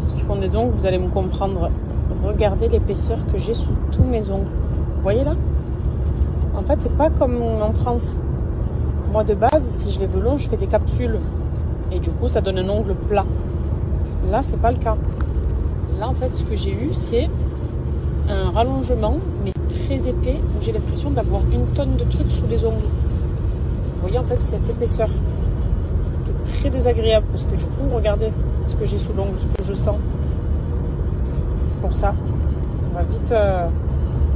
qui font des ongles, vous allez me comprendre. Regardez l'épaisseur que j'ai sous tous mes ongles. Vous voyez là? En fait, c'est pas comme en France. Moi, de base, si je les veux longs, je fais des capsules. Et du coup, ça donne un ongle plat. Là, c'est pas le cas. Là, en fait, ce que j'ai eu, c'est un rallongement, mais très épais, où j'ai l'impression d'avoir une tonne de trucs sous les ongles. Vous voyez, en fait, cette épaisseur qui est très désagréable, parce que du coup, regardez ce que j'ai sous l'ongle, ce que je sens. C'est pour ça. On va vite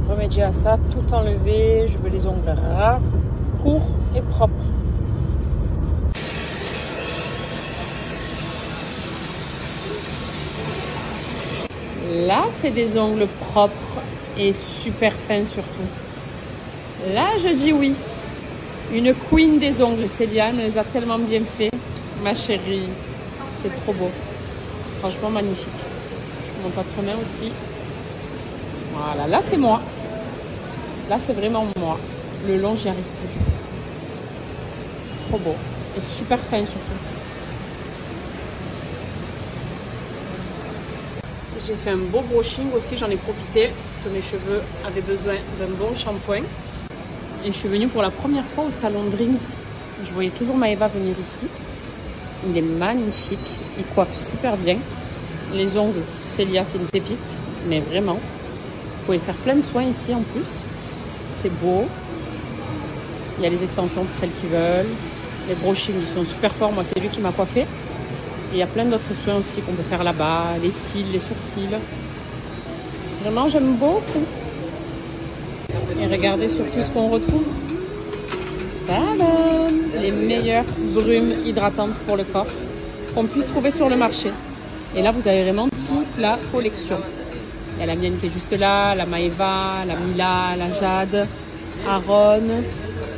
remédier à ça, tout enlever. Je veux les ongles ras, courts et propres. Là, c'est des ongles propres et super fins surtout. Là, je dis oui. Une queen des ongles. Céliane les a tellement bien fait. Ma chérie, c'est trop beau. Franchement, magnifique. Mon patronnet aussi. Voilà, là, c'est moi. Là, c'est vraiment moi. Le long, j'y arrive plus. Trop beau. Et super fin surtout. J'ai fait un beau brushing aussi, j'en ai profité parce que mes cheveux avaient besoin d'un bon shampoing. Et je suis venue pour la première fois au salon Dreams. Je voyais toujours Maëva venir ici. Il est magnifique, il coiffe super bien. Les ongles, Célia, c'est une pépite, mais vraiment. Vous pouvez faire plein de soins ici en plus. C'est beau. Il y a les extensions pour celles qui veulent. Les brushings, ils sont super forts. Moi, c'est lui qui m'a coiffé. Et il y a plein d'autres soins aussi qu'on peut faire là-bas, les cils, les sourcils. Vraiment, j'aime beaucoup. Et regardez surtout ce qu'on retrouve. Tadam! Les meilleures brumes hydratantes pour le corps qu'on puisse trouver sur le marché. Et là, vous avez vraiment toute la collection. Il y a la mienne qui est juste là, la Maëva, la Mila, la Jade, Aaron.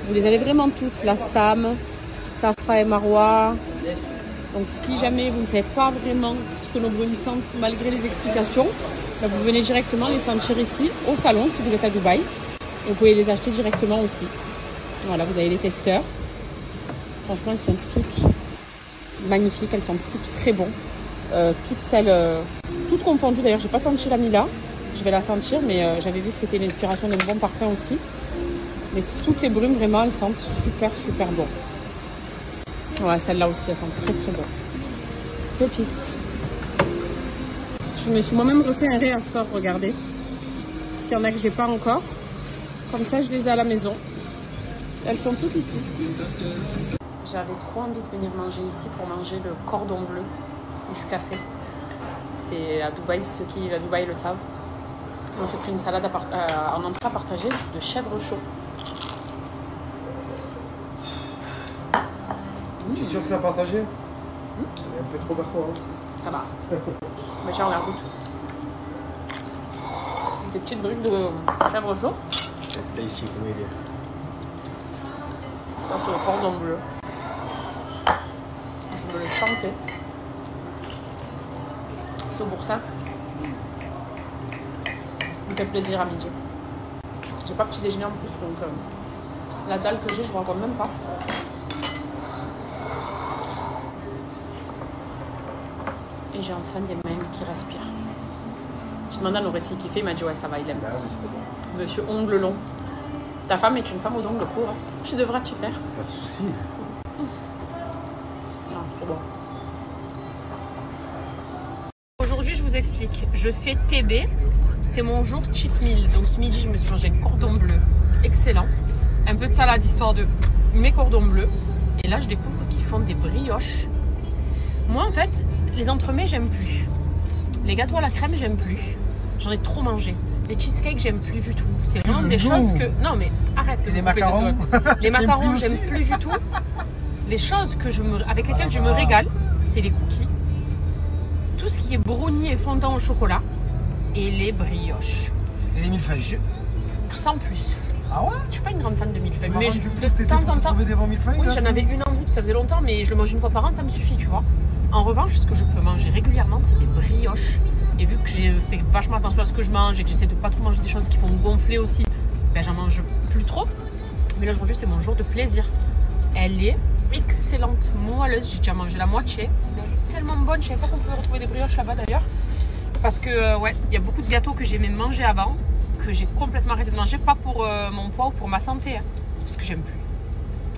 Vous les avez vraiment toutes. La Sam, Safra et Marwa. Donc si jamais vous ne savez pas vraiment ce que nos brumes sentent malgré les explications, ben vous venez directement les sentir ici au salon si vous êtes à Dubaï. Et vous pouvez les acheter directement aussi. Voilà, vous avez les testeurs. Franchement, elles sont toutes magnifiques, elles sont toutes très bonnes. Toutes confondues. D'ailleurs, j'ai pas senti la Mila. Je vais la sentir, mais j'avais vu que c'était l'inspiration d'un bon parfum aussi. Mais toutes les brumes, vraiment, elles sentent super, super bon. Ouais, celle-là aussi, elles sont très, très bonnes. Pépites. Je me suis moi-même refait un réassort, regardez. Parce qu'il y en a que j'ai pas encore. Comme ça, je les ai à la maison. Elles sont toutes ici. J'avais trop envie de venir manger ici pour manger le cordon bleu du café. C'est à Dubaï, ceux qui vivent à Dubaï le savent. On s'est pris une salade en entrée à partager de chèvre chaud. Tu es sûr que c'est à partager? Il est un peu trop d'accord. Hein. Ça va. Mais tiens, on la goûte. Des petites briques de chèvre chaud. It's tasty, familiar. Ça, c'est le cordon bleu. Je me le sentais. C'est au boursin. Ça me fait plaisir à midi. J'ai pas petit déjeuner en plus, donc la dalle que j'ai, je ne raconte même pas. Et j'ai enfin des mains qui respirent. J'ai demandé à nos récits qui fait, il m'a dit ouais ça va, il aime. Monsieur ongle long. Ta femme est une femme aux ongles courts. Hein. Tu devras t'y faire. Pas de soucis. Non, trop bon. Aujourd'hui, je vous explique. Je fais TB. C'est mon jour cheat meal. Donc ce midi, je me suis mangé un cordon bleu. Excellent. Un peu de salade, histoire de mes cordons bleus. Et là, je découvre qu'ils font des brioches. Moi, en fait, les entremets, j'aime plus. Les gâteaux à la crème, j'aime plus. J'en ai trop mangé. Les cheesecakes, j'aime plus du tout. C'est vraiment des choses que... Non, mais arrête. Et les macarons. Les macarons, j'aime plus du tout. Les choses que avec lesquelles je me régale, c'est les cookies. Tout ce qui est brownie et fondant au chocolat. Et les brioches. Et les millefeuilles. Sans plus. Ah ouais? Je suis pas une grande fan de millefeuilles. Mais de temps en temps... des bons millefeuilles? Oui, j'en avais une envie, ça faisait longtemps, mais je le mange une fois par an, ça me suffit, tu vois. En revanche, ce que je peux manger régulièrement, c'est des brioches. Et vu que j'ai fait vachement attention à ce que je mange et que j'essaie de pas trop manger des choses qui font gonfler aussi, ben j'en mange plus trop. Mais là, aujourd'hui, c'est mon jour de plaisir. Elle est excellente moelleuse. J'ai déjà mangé la moitié. Mais elle est tellement bonne. Je savais pas qu'on pouvait retrouver des brioches là-bas d'ailleurs. Parce que, ouais, il y a beaucoup de gâteaux que j'aimais manger avant, que j'ai complètement arrêté de manger. Pas pour mon poids ou pour ma santé. Hein. C'est parce que j'aime plus.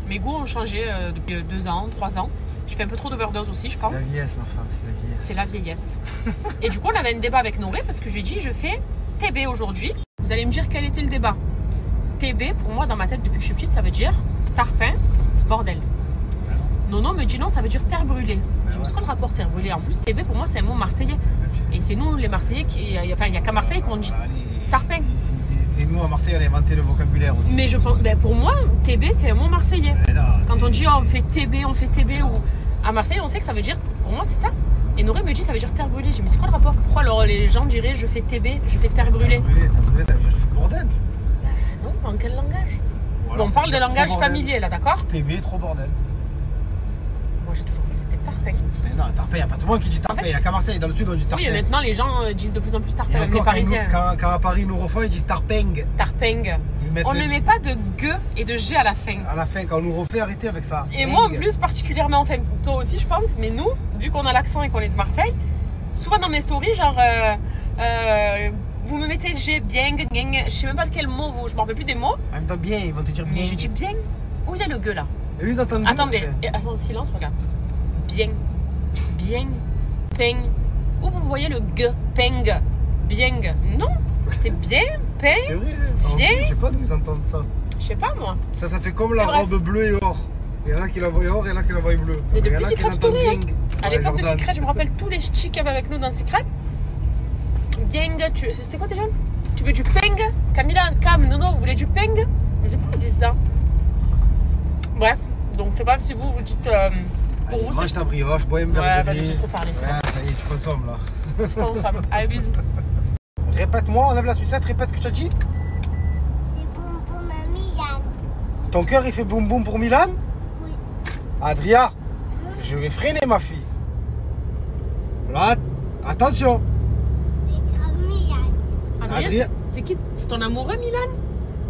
Mes goûts ont changé depuis 2 ans, 3 ans. Je fais un peu trop d'overdose aussi, je pense. C'est la vieillesse, ma femme, c'est la vieillesse. C'est la vieillesse. Et du coup, on avait un débat avec Noré parce que je lui ai dit, je fais TB aujourd'hui. Vous allez me dire quel était le débat. TB, pour moi, dans ma tête, depuis que je suis petite, ça veut dire tarpin, bordel. Nono me dit non, ça veut dire terre brûlée. Je me suis dit, quoi le rapport terre brûlée? En plus, TB, pour moi, c'est un mot marseillais. Et c'est nous, les Marseillais, enfin, il n'y a qu'à Marseille qu'on dit tarpin. C'est nous, à Marseille, on a inventé le vocabulaire aussi. Mais je pense, ben, pour moi, TB, c'est un mot marseillais. Là, quand on dit oh, on fait TB ou à Marseille, on sait que ça veut dire, pour moi, c'est ça. Et Noré me dit ça veut dire terre brûlée. J'ai dit mais c'est quoi le rapport? Pourquoi alors les gens diraient je fais TB, je fais terre brûlée? Terre brûlée, ça veut dire je fais bordel. Non, en quel langage? Voilà, bon, on parle de langage familier là, d'accord? TB, trop bordel. Moi j'ai toujours cru que c'était tarpin. Mais non, tarpin, il n'y a pas tout le monde qui dit tarpin. En fait, il n'y a qu'à Marseille, dans le sud, on dit tarpin. Oui, et maintenant les gens disent de plus en plus tarpin, Et même les encore, Parisiens. quand à Paris, nous refont, ils disent tarping. Tarping. On ne met pas de G et de G à la fin. À la fin, quand on nous refait, arrêtez avec ça. Et moi en plus, particulièrement, enfin toi aussi je pense, mais nous, vu qu'on a l'accent et qu'on est de Marseille, souvent dans mes stories, genre vous me mettez G, bien, je sais même pas quel mot, je me rappelle plus des mots. En même temps, bien, ils vont te dire bien. Mais je dis bien. Où il y a le G là? Et eux, ils entendent Attendez, attends, silence, regarde. Bien, bien, peng. Où vous voyez le G, peng, bien? Non, c'est bien, peng. C'est vrai, bien. Je sais pas d'où ils entendent ça. Je sais pas moi. Ça fait comme la Bref. robe bleue et or. Il y en a qui la voient or et il y en a qui la voient bleue. Mais Il y en depuis a qui Secret l'entendent Story, hein. bien. À l'époque de Jordan. Secret, je me rappelle tous les chicks qu'il y avait avec nous dans Secret. Bien, c'était quoi déjà? Tu veux du peng? Camilla, Cam, non, vous voulez du peng? Je sais pas pourquoi ils disent ça. Bref, donc je sais pas si vous dites. Pour Allez, vous, mange ta brioche, bois un verre ouais, de vas-y, vie. j'ai trop parlé. Ouais, ça y est, tu consommes là. Je pense ça. Allez, bisous. Répète-moi, enlève la sucette, répète ce que tu as dit. C'est boum boum à Milan. Ton cœur il fait boum boum pour Milan? Oui. Adria, je vais freiner ma fille. Là, attention. C'est comme Milan. Adrien, Adrien. c'est qui? C'est ton amoureux, Milan?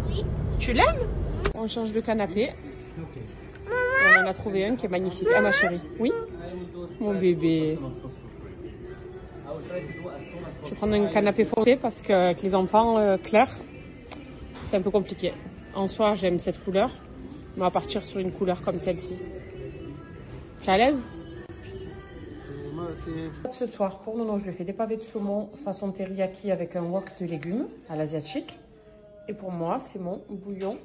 Oui. Tu l'aimes? On change de canapé. On en a trouvé un qui est magnifique. Ah, ma chérie. Oui? Mon bébé. Je vais prendre un canapé foncé parce qu'avec les enfants clairs, c'est un peu compliqué. En soi, j'aime cette couleur. Mais on va partir sur une couleur comme celle-ci. Tu es à l'aise? Ce soir, pour Nono, je lui ai fait des pavés de saumon façon teriyaki avec un wok de légumes à l'asiatique. Et pour moi, c'est mon bouillon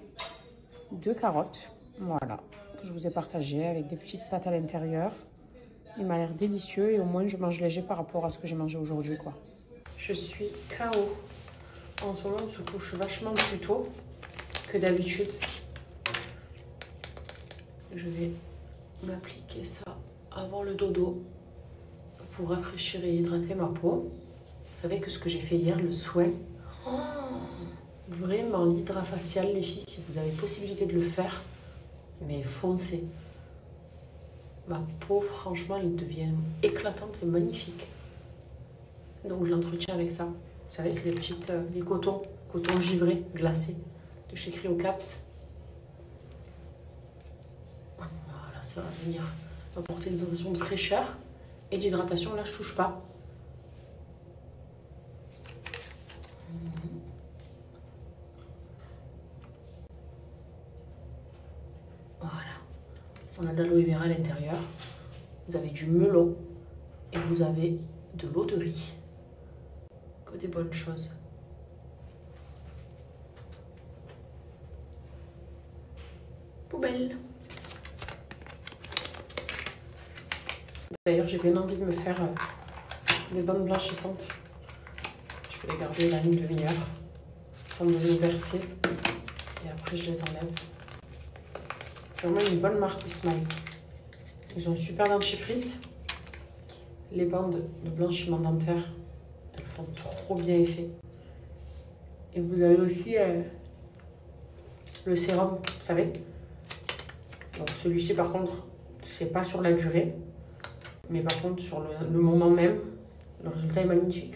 de carottes. Voilà, que je vous ai partagé avec des petites pâtes à l'intérieur. Il m'a l'air délicieux et au moins je mange léger par rapport à ce que j'ai mangé aujourd'hui, quoi. Je suis KO. En ce moment, on se couche vachement plus tôt que d'habitude. Je vais m'appliquer ça avant le dodo pour rafraîchir et hydrater ma peau. Vous savez que ce que j'ai fait hier, le soin, vraiment l'hydra facial, les filles, si vous avez possibilité de le faire, mais foncez. Ma peau, franchement, elle devient éclatante et magnifique. Donc je l'entretiens avec ça. Vous savez, c'est les petites, les cotons givrés, glacés, de chez Cryocaps. Voilà, ça va venir apporter une sensation de fraîcheur et d'hydratation. Là, je touche pas. Voilà. On a de l'aloe vera à l'intérieur. Vous avez du melon et vous avez de l'eau de riz. Que des bonnes choses. Poubelle. D'ailleurs, j'ai bien envie de me faire des bonnes blanchissantes. Je vais les garder là une demi-heure sans me les verser et après je les enlève. C'est vraiment une bonne marque Smile. Ils ont un super dentifrice. Les bandes de blanchiment dentaire, elles font trop bien effet. Et vous avez aussi le sérum, vous savez. Donc celui-ci par contre, c'est pas sur la durée. Mais par contre, sur le moment même, le résultat est magnifique.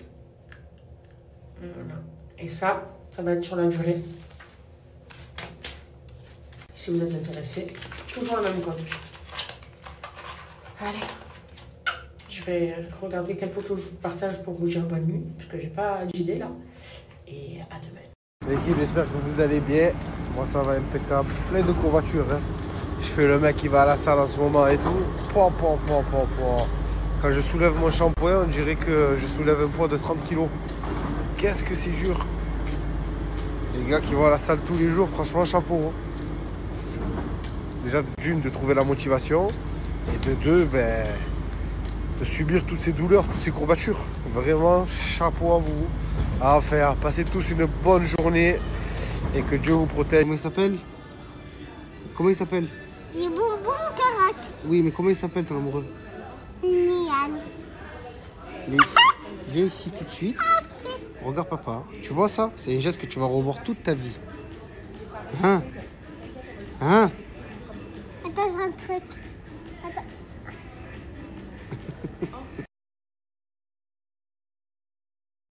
Voilà. Et ça va être sur la durée. Si vous êtes intéressé, toujours le même code. Allez. Je vais regarder quelle photo je vous partage pour vous dire bonne nuit. Parce que j'ai pas d'idée là. Et à demain. L'équipe, j'espère que vous allez bien. Moi ça va impeccable. Plein de courbatures. Hein. Je fais le mec qui va à la salle en ce moment et tout. Quand je soulève mon shampoing, on dirait que je soulève un poids de 30 kg. Qu'est-ce que c'est dur. Les gars qui vont à la salle tous les jours, franchement chapeau. Déjà d'une, de trouver la motivation. Et de deux, ben, de subir toutes ces douleurs, toutes ces courbatures. Vraiment, chapeau à vous. Enfin, passez tous une bonne journée et que Dieu vous protège. Comment il s'appelle? Comment il s'appelle? Les bonbons carottes. Oui, mais comment il s'appelle ton amoureux? Mian. Viens ici tout de suite. Regarde papa. Tu vois ça? C'est un geste que tu vas revoir toute ta vie. Hein? Attends, je rentre.